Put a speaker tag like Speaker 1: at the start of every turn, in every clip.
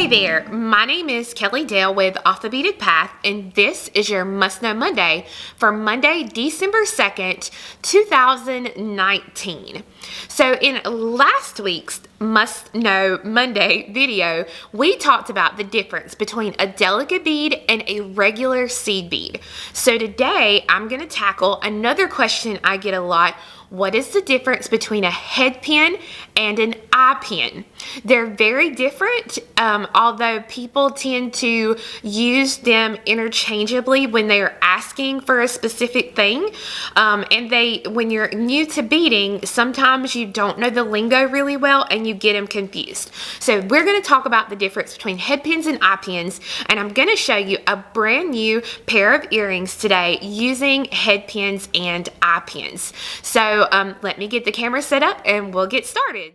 Speaker 1: there, my name is Kelly Dale with Off the Beaded Path, and this is your Must Know Monday for Monday, December 2nd, 2019. So in last week's Must Know Monday video, we talked about the difference between a delicate bead and a regular seed bead. So today I'm going to tackle another question I get a lot. What is the difference between a head pin and an eye pin? They're very different, although people tend to use them interchangeably when they're asking for a specific thing. When you're new to beading, sometimes you don't know the lingo really well and you get them confused. So we're going to talk about the difference between head pins and eye pins, and I'm going to show you a brand new pair of earrings today using head pins and eye pins. So let me get the camera set up and we'll get started.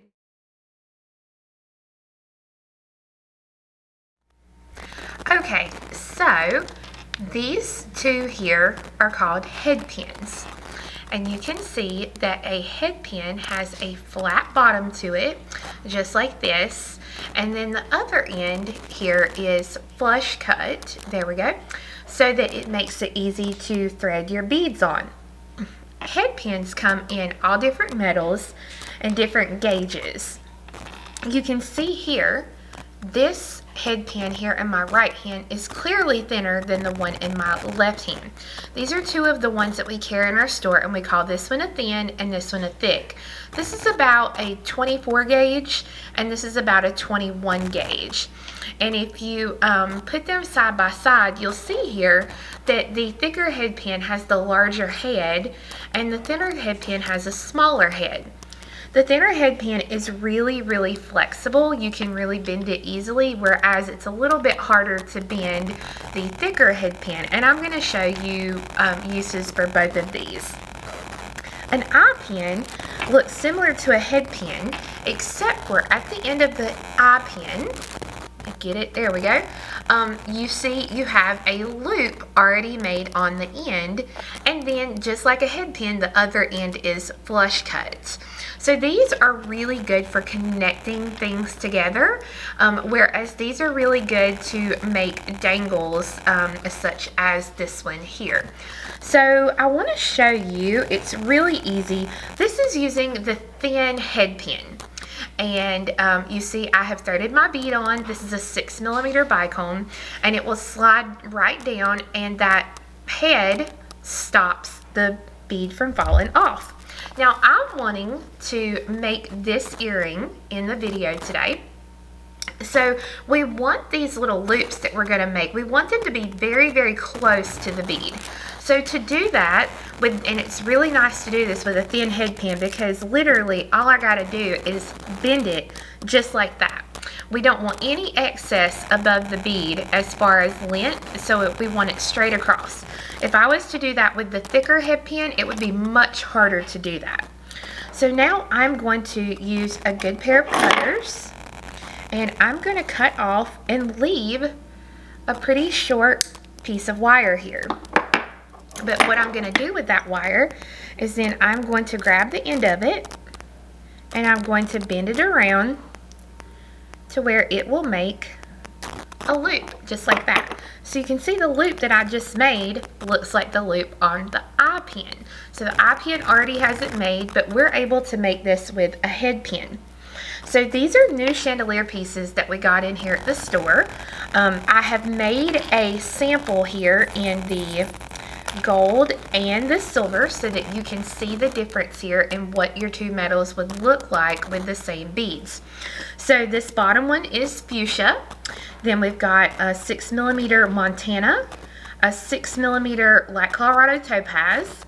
Speaker 1: Okay, so these two here are called head pins. And you can see that a head pin has a flat bottom to it, just like this. And then the other end here is flush cut, there we go, so that it makes it easy to thread your beads on. Head pins come in all different metals and different gauges. You can see here, this head pin here in my right hand is clearly thinner than the one in my left hand. These are two of the ones that we carry in our store, and we call this one a thin and this one a thick. This is about a 24 gauge and this is about a 21 gauge. And if you put them side by side, you'll see here that the thicker head pin has the larger head and the thinner head pin has a smaller head. The thinner head pin is really flexible. You can really bend it easily, whereas it's a little bit harder to bend the thicker head pin. And I'm going to show you uses for both of these. An eye pin looks similar to a head pin, except for at the end of the eye pin, get it, there we go, you see you have a loop already made on the end, and then just like a head pin, the other end is flush cut. So these are really good for connecting things together, whereas these are really good to make dangles, such as this one here. So I want to show you, it's really easy. This is using the thin head pin. And you see I have threaded my bead on. This is a 6mm bicone, and it will slide right down, and that head stops the bead from falling off. Now I'm wanting to make this earring in the video today. So we want these little loops that we're going to make, we want them to be very close to the bead. So to do that, and it's really nice to do this with a thin head pin, because literally all I got to do is bend it just like that. We don't want any excess above the bead as far as length, so we want it straight across. If I was to do that with the thicker head pin, it would be much harder to do that. So now I'm going to use a good pair of cutters, and I'm going to cut off and leave a pretty short piece of wire here. But what I'm going to do with that wire is then I'm going to grab the end of it and I'm going to bend it around to where it will make a loop, just like that. So you can see the loop that I just made looks like the loop on the eye pin. So the eye pin already has it made, but we're able to make this with a head pin. So these are new chandelier pieces that we got in here at the store. I have made a sample here in the gold and the silver so that you can see the difference here and what your two metals would look like with the same beads. So this bottom one is fuchsia. Then we've got a 6mm Montana, a 6mm light Colorado topaz,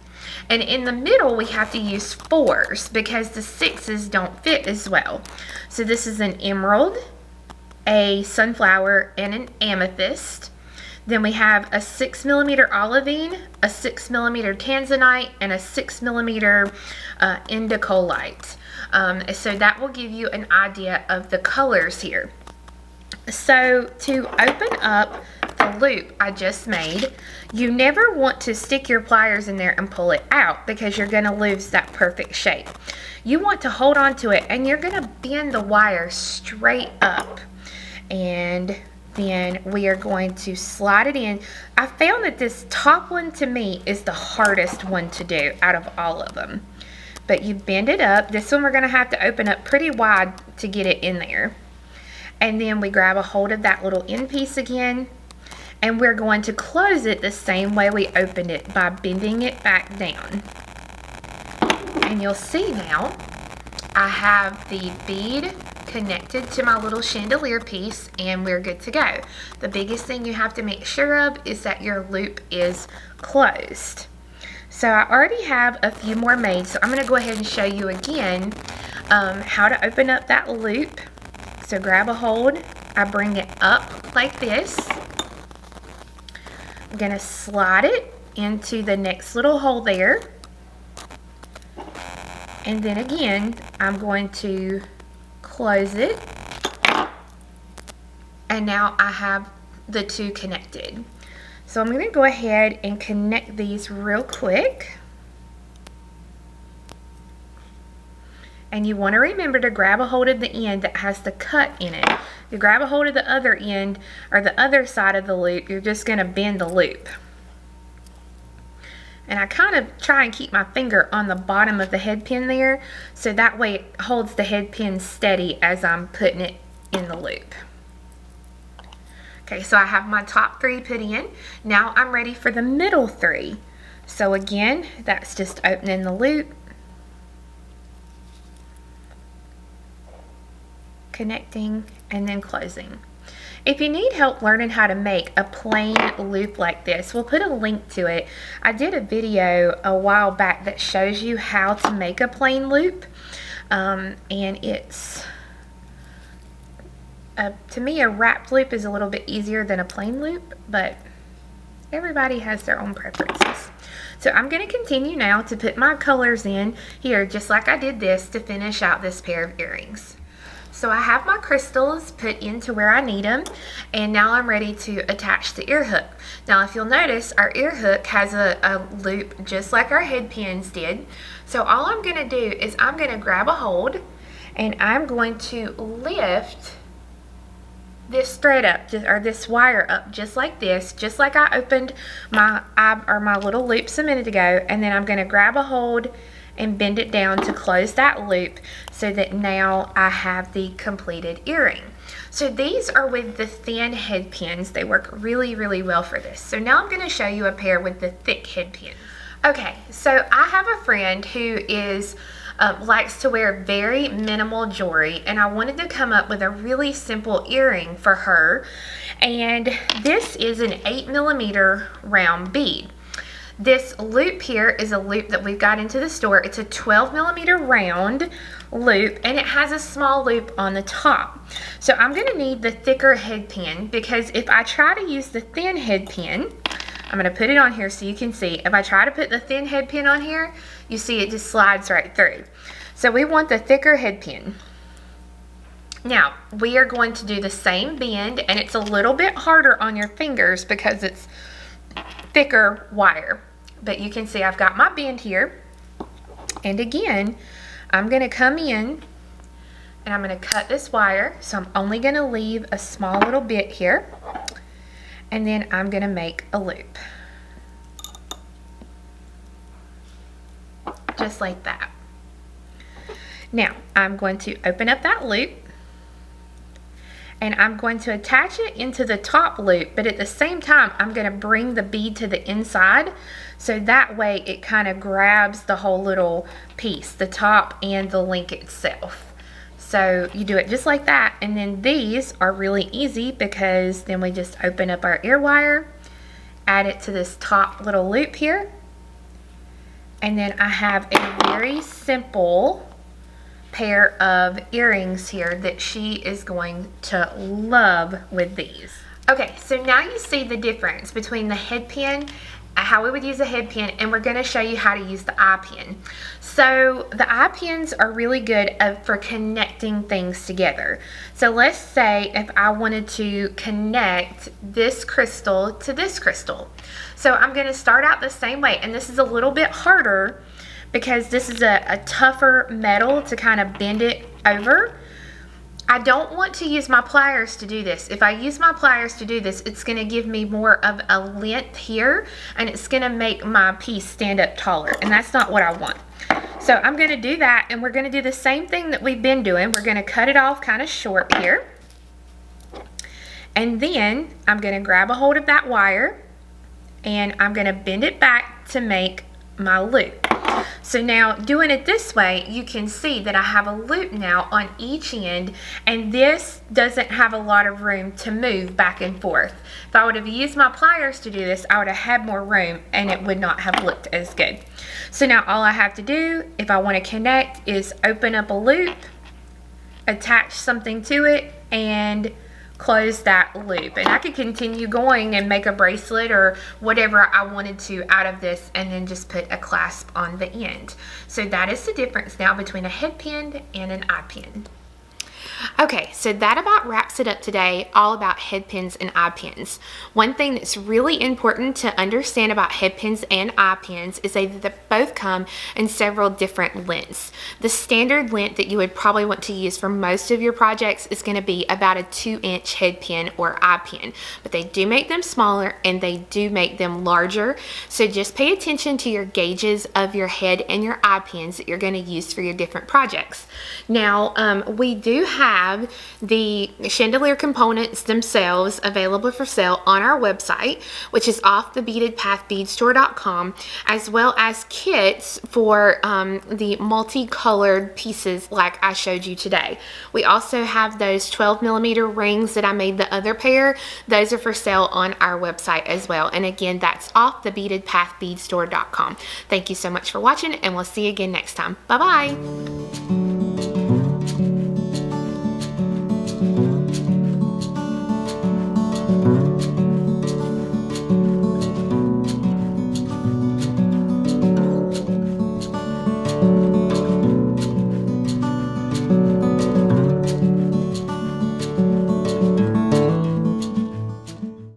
Speaker 1: and in the middle we have to use 4s because the 6s don't fit as well. So this is an emerald, a sunflower, and an amethyst. Then we have a 6mm olivine, a 6mm tanzanite, and a 6mm indicolite. So that will give you an idea of the colors here. So to open up the loop I just made, you never want to stick your pliers in there and pull it out because you're going to lose that perfect shape. You want to hold on to it, and you're going to bend the wire straight up. and then we are going to slide it in. I found that this top one to me is the hardest one to do out of all of them. But you bend it up. This one we're going to have to open up pretty wide to get it in there. And then we grab a hold of that little end piece again, and we're going to close it the same way we opened it by bending it back down. And you'll see now I have the bead connected to my little chandelier piece, and we're good to go. The biggest thing you have to make sure of is that your loop is closed. So I already have a few more made, so I'm going to go ahead and show you again how to open up that loop. So grab a hold, I bring it up like this. I'm going to slide it into the next little hole there. And then again, I'm going to close it. And now I have the two connected. So I'm going to go ahead and connect these real quick. And you want to remember to grab a hold of the end that has the cut in it. If you grab a hold of the other end or the other side of the loop, you're just going to bend the loop. And I kind of try and keep my finger on the bottom of the head pin there, so that way it holds the head pin steady as I'm putting it in the loop. Okay, so I have my top three put in. Now I'm ready for the middle three. So again, that's just opening the loop, connecting, and then closing. If you need help learning how to make a plain loop like this, we'll put a link to it. I did a video a while back that shows you how to make a plain loop, and it's to me a wrapped loop is a little bit easier than a plain loop, but everybody has their own preferences. So I'm going to continue now to put my colors in here, just like I did this to finish out this pair of earrings. So I have my crystals put into where I need them, and now I'm ready to attach the ear hook. Now if you'll notice, our ear hook has a loop just like our head pins did. So all I'm going to do is I'm going to grab a hold, and I'm going to lift this thread up, or this wire up just like this, just like I opened my little loops a minute ago, and then I'm going to grab a hold and bend it down to close that loop, so that now I have the completed earring. So these are with the thin head pins. They work really, really well for this. So now I'm going to show you a pair with the thick head pins. Okay, so I have a friend who is likes to wear very minimal jewelry, and I wanted to come up with a really simple earring for her. And this is an 8mm round bead. This loop here is a loop that we've got into the store. It's a 12mm round loop, and it has a small loop on the top. So I'm going to need the thicker head pin, because if I try to use the thin head pin, I'm going to put it on here so you can see. If I try to put the thin head pin on here, you see it just slides right through. So we want the thicker head pin. Now, we are going to do the same bend, and it's a little bit harder on your fingers because it's thicker wire. But you can see I've got my bend here, and again I'm going to come in and I'm going to cut this wire. So I'm only going to leave a small little bit here, and then I'm going to make a loop just like that. Now I'm going to open up that loop, and I'm going to attach it into the top loop, but at the same time I'm going to bring the bead to the inside, so that way it kind of grabs the whole little piece, the top and the link itself. So you do it just like that, and then these are really easy because then we just open up our ear wire, add it to this top little loop here, and then I have a very simple pair of earrings here that she is going to love with these. Okay, so now you see the difference between the head pin, how we would use a head pin, and we're going to show you how to use the eye pin. So the eye pins are really good for connecting things together. So let's say if I wanted to connect this crystal to this crystal. So I'm going to start out the same way, and this is a little bit harder because this is a tougher metal to kind of bend it over. I don't want to use my pliers to do this. If I use my pliers to do this, it's going to give me more of a length here, and it's going to make my piece stand up taller, and that's not what I want. So I'm going to do that, and we're going to do the same thing that we've been doing. We're going to cut it off kind of short here, and then I'm going to grab a hold of that wire, and I'm going to bend it back to make my loop. So now doing it this way, you can see that I have a loop now on each end, and this doesn't have a lot of room to move back and forth. If I would have used my pliers to do this, I would have had more room and it would not have looked as good. So now all I have to do, if I want to connect, is open up a loop, attach something to it, and close that loop. And I could continue going and make a bracelet or whatever I wanted to out of this, and then just put a clasp on the end. So that is the difference now between a head pin and an eye pin. Okay, so that about wraps it up today, all about head pins and eye pins. One thing that's really important to understand about head pins and eye pins is that they both come in several different lengths. The standard length that you would probably want to use for most of your projects is going to be about a 2-inch head pin or eye pin, but they do make them smaller and they do make them larger. So just pay attention to your gauges of your head and your eye pins that you're going to use for your different projects. Now, we do have the chandelier components themselves available for sale on our website, which is offthebeadedpath as well as kits for the multicolored pieces like I showed you today. We also have those 12mm rings that I made the other pair. Those are for sale on our website as well. And again, that's offthebeadedpath. Thank you so much for watching, and we'll see you again next time. Bye-bye.